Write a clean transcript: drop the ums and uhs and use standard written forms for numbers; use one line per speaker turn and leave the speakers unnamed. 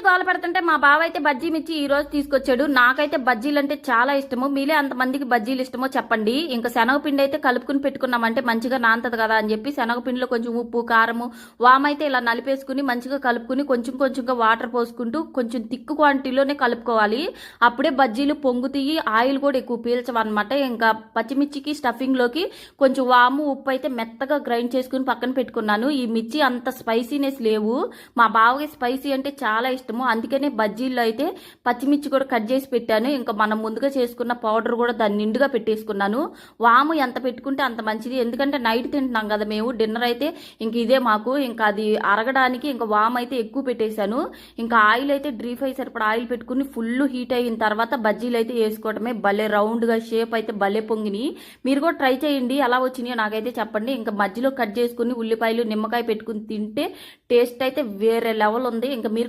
నుంచి గోల పెడుతుంటే మా బావ అయితే బజ్జీ మిర్చి ఈ రోజు తీసుకొచ్చాడు. నాకైతే బజ్జీలు అంటే చాలా ఇష్టము. మీలే అంతమందికి బజ్జీలు ఇష్టమో చెప్పండి. ఇంకా శనగపిండి అయితే కలుపుకుని పెట్టుకున్నామంటే మంచిగా నాంతది కదా అని చెప్పి శనగపిండిలో కొంచెం ఉప్పు కారము వామైతే ఇలా నలిపేసుకుని మంచిగా కలుపుకుని కొంచెం కొంచెంగా వాటర్ పోసుకుంటూ కొంచెం తిక్కు క్వాంటిటీలోనే కలుపుకోవాలి. అప్పుడే బజ్జీలు పొంగుతీయి, ఆయిల్ కూడా ఎక్కువ పీల్చవన్నమాట. ఇంకా పచ్చిమిర్చికి స్టఫింగ్ లోకి కొంచెం వాము ఉప్పు అయితే మెత్తగా గ్రైండ్ చేసుకుని పక్కన పెట్టుకున్నాను. ఈ మిర్చి అంత స్పైసీనెస్ లేవు. మా బావకి స్పైసీ అంటే చాలా ఇష్టము. అందుకనే బజ్జీల్లో అయితే పచ్చిమిర్చి కూడా కట్ చేసి పెట్టాను. ఇంకా మనం ముందుగా చేసుకున్న పౌడర్ కూడా దాన్ని నిండుగా పెట్టేసుకున్నాను. వాము ఎంత పెట్టుకుంటే అంత మంచిది, ఎందుకంటే నైట్ తింటున్నాం కదా మేము. డిన్నర్ అయితే ఇంక ఇదే మాకు. ఇంకా అది అరగడానికి ఇంకా వాము అయితే ఎక్కువ పెట్టేశాను. ఇంకా ఆయిల్ అయితే డీప్ ఫ్రై సరిపడా ఆయిల్ పెట్టుకుని ఫుల్ హీట్ అయిన తర్వాత బజ్జీలు అయితే వేసుకోవడమే. భలే రౌండ్గా షేప్ అయితే భలే పొంగిని. మీరు కూడా ట్రై చేయండి, ఎలా వచ్చినాయో నాకైతే చెప్పండి. ఇంకా మధ్యలో కట్ చేసుకుని ఉల్లిపాయలు నిమ్మకాయ పెట్టుకుని తింటే టేస్ట్ అయితే వేరే లెవెల్ ఉంది. ఇంకా మీరు కూడా